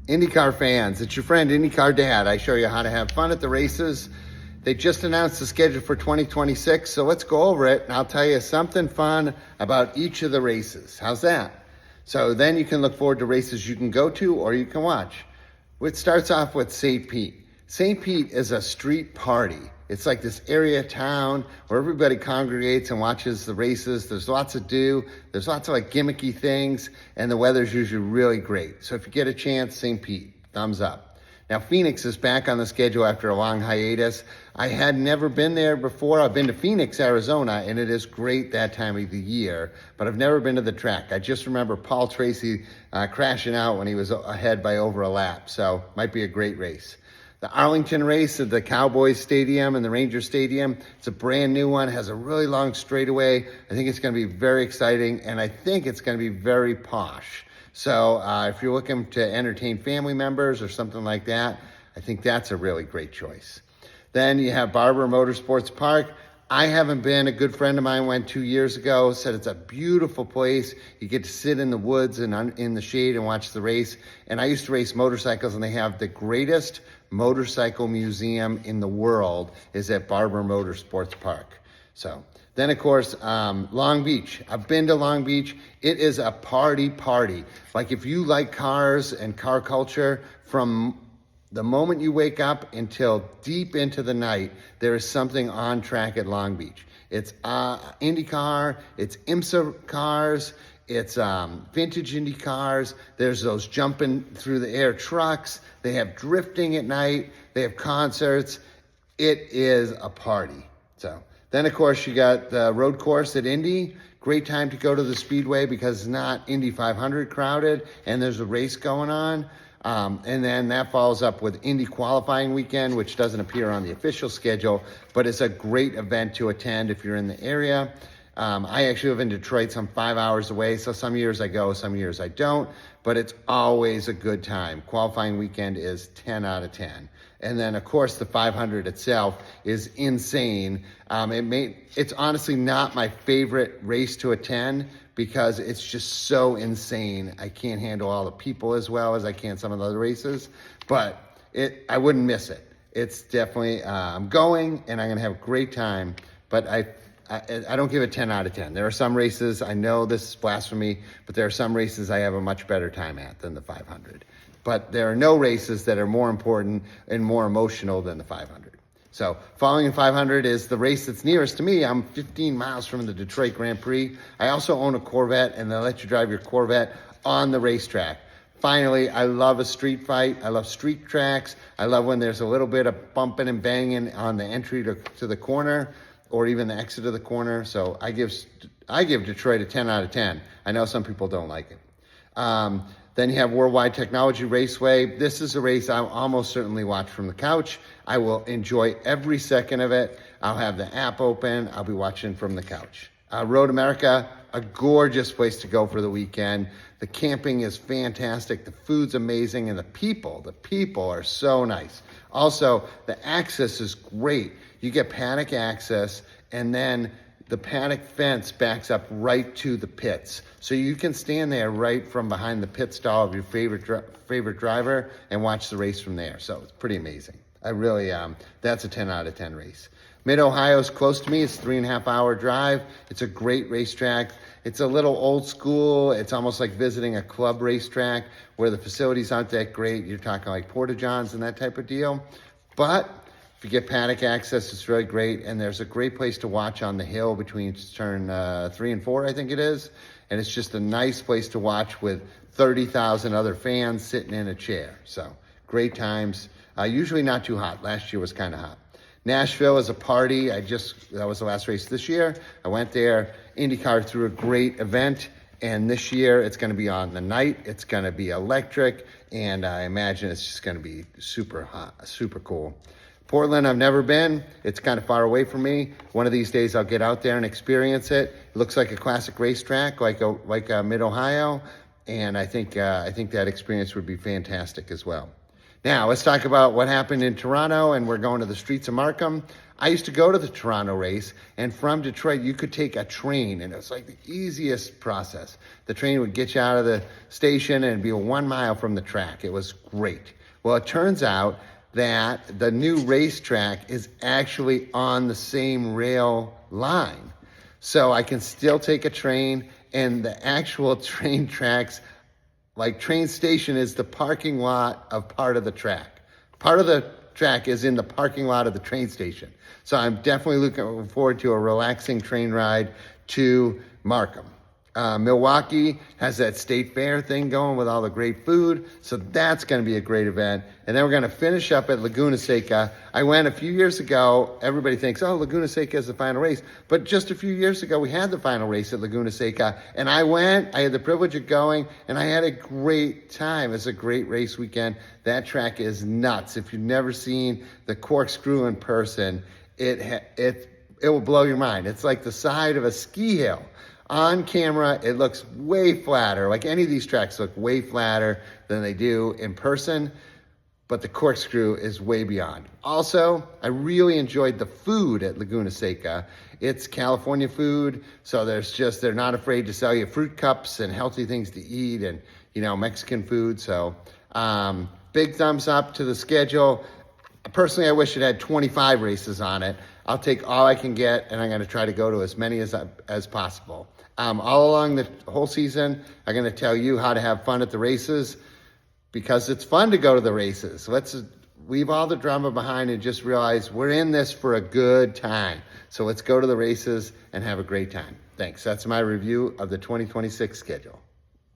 IndyCar fans, it's your friend IndyCar Dad. I show you how to have fun at the races. They just announced the schedule for 2026, so let's go over it and I'll tell you something fun about each of the races. How's that? So then you can look forward to races you can go to or you can watch. It starts off with St. Pete. St. Pete is a street party. It's like this area town where everybody congregates and watches the races. There's lots to do. There's lots of like gimmicky things, and the weather's usually really great. So if you get a chance, St. Pete, thumbs up. Now Phoenix is back on the schedule after a long hiatus. I had never been there before. I've been to Phoenix, Arizona, and it is great that time of the year, but I've never been to the track. I just remember Paul Tracy crashing out when he was ahead by over a lap, so might be a great race. The Arlington race at the Cowboys Stadium and the Ranger Stadium, it's a brand new one, has a really long straightaway. I think it's going to be very exciting, and I think it's going to be very posh. So if you're looking to entertain family members or something like that, I think that's a really great choice. Then you have Barber Motorsports Park. I haven't been. A good friend of mine went 2 years ago, said it's a beautiful place. You get to sit in the woods and in the shade and watch the race. And I used to race motorcycles, and they have the greatest motorcycle museum in the world is at Barber Motorsports Park. So then, of course, Long Beach. I've been to Long Beach. It is a party. Like if you like cars and car culture, from the moment you wake up until deep into the night, there is something on track at Long Beach. It's IndyCar, it's IMSA cars, it's vintage Indy cars. There's those jumping through the air trucks. They have drifting at night. They have concerts. It is a party. So then, of course, you got the road course at Indy. Great time to go to the Speedway because it's not Indy 500 crowded and there's a race going on. And then that follows up with Indy qualifying weekend, which doesn't appear on the official schedule, but it's a great event to attend if you're in the area. I actually live in Detroit, so I'm 5 hours away. So some years I go, some years I don't, but it's always a good time. Qualifying weekend is 10 out of 10. And then of course the 500 itself is insane. It's honestly not my favorite race to attend because it's just so insane. I can't handle all the people as well as I can some of the other races, but I wouldn't miss it. It's definitely, I'm going and I'm gonna have a great time, but I don't give it 10 out of 10. There are some races, I know this is blasphemy, but there are some races I have a much better time at than the 500. But there are no races that are more important and more emotional than the 500. So following the 500 is the race that's nearest to me. I'm 15 miles from the Detroit Grand Prix. I also own a Corvette, and they'll let you drive your Corvette on the racetrack. Finally, I love a street fight. I love street tracks. I love when there's a little bit of bumping and banging on the entry to the corner or even the exit of the corner. So I give Detroit a 10 out of 10. I know some people don't like it. Then you have Worldwide Technology Raceway. This is a race I'll almost certainly watch from the couch. I will enjoy every second of it. I'll have the app open. I'll be watching from the couch. Road America, a gorgeous place to go for the weekend. The camping is fantastic. The food's amazing. And the people are so nice. Also, the access is great. You get paddock access, and then the paddock fence backs up right to the pits. So you can stand there right from behind the pit stall of your favorite driver and watch the race from there. So it's pretty amazing. I really, that's a 10 out of 10 race. Mid-Ohio is close to me. It's a 3.5 hour drive. It's a great racetrack. It's a little old school. It's almost like visiting a club racetrack where the facilities aren't that great. You're talking like Porta-Johns and that type of deal. But if you get paddock access, it's really great. And there's a great place to watch on the hill between turn 3 and 4, I think it is. And it's just a nice place to watch with 30,000 other fans sitting in a chair. So great times. Usually not too hot. Last year was kind of hot. Nashville is a party. That was the last race this year. I went there. IndyCar threw a great event. And this year it's going to be on the night. It's going to be electric. And I imagine it's just going to be super hot, super cool. Portland, I've never been. It's kind of far away from me. One of these days I'll get out there and experience it. It looks like a classic racetrack, like a Mid-Ohio. And I think that experience would be fantastic as well. Now, let's talk about what happened in Toronto, and we're going to the streets of Markham. I used to go to the Toronto race, and from Detroit, you could take a train, and it was like the easiest process. The train would get you out of the station and it'd be 1 mile from the track. It was great. Well, it turns out that the new racetrack is actually on the same rail line. So I can still take a train, and the actual train tracks, like train station, is the parking lot of part of the track. Part of the track is in the parking lot of the train station. So I'm definitely looking forward to a relaxing train ride to Markham. Milwaukee has that state fair thing going with all the great food, so that's going to be a great event. And then we're going to finish up at Laguna Seca. I went a few years ago. Everybody thinks, oh, Laguna Seca is the final race. But just a few years ago, we had the final race at Laguna Seca. And I went, I had the privilege of going, and I had a great time. It's a great race weekend. That track is nuts. If you've never seen the corkscrew in person, it will blow your mind. It's like the side of a ski hill. On camera, it looks way flatter. Like any of these tracks look way flatter than they do in person, but the corkscrew is way beyond. Also, I really enjoyed the food at Laguna Seca. It's California food, so they're not afraid to sell you fruit cups and healthy things to eat and, Mexican food. So, big thumbs up to the schedule. Personally, I wish it had 25 races on it. I'll take all I can get, and I'm going to try to go to as many as possible. All along the whole season, I'm going to tell you how to have fun at the races, because it's fun to go to the races. Let's leave all the drama behind and just realize we're in this for a good time. So let's go to the races and have a great time. Thanks. That's my review of the 2026 schedule.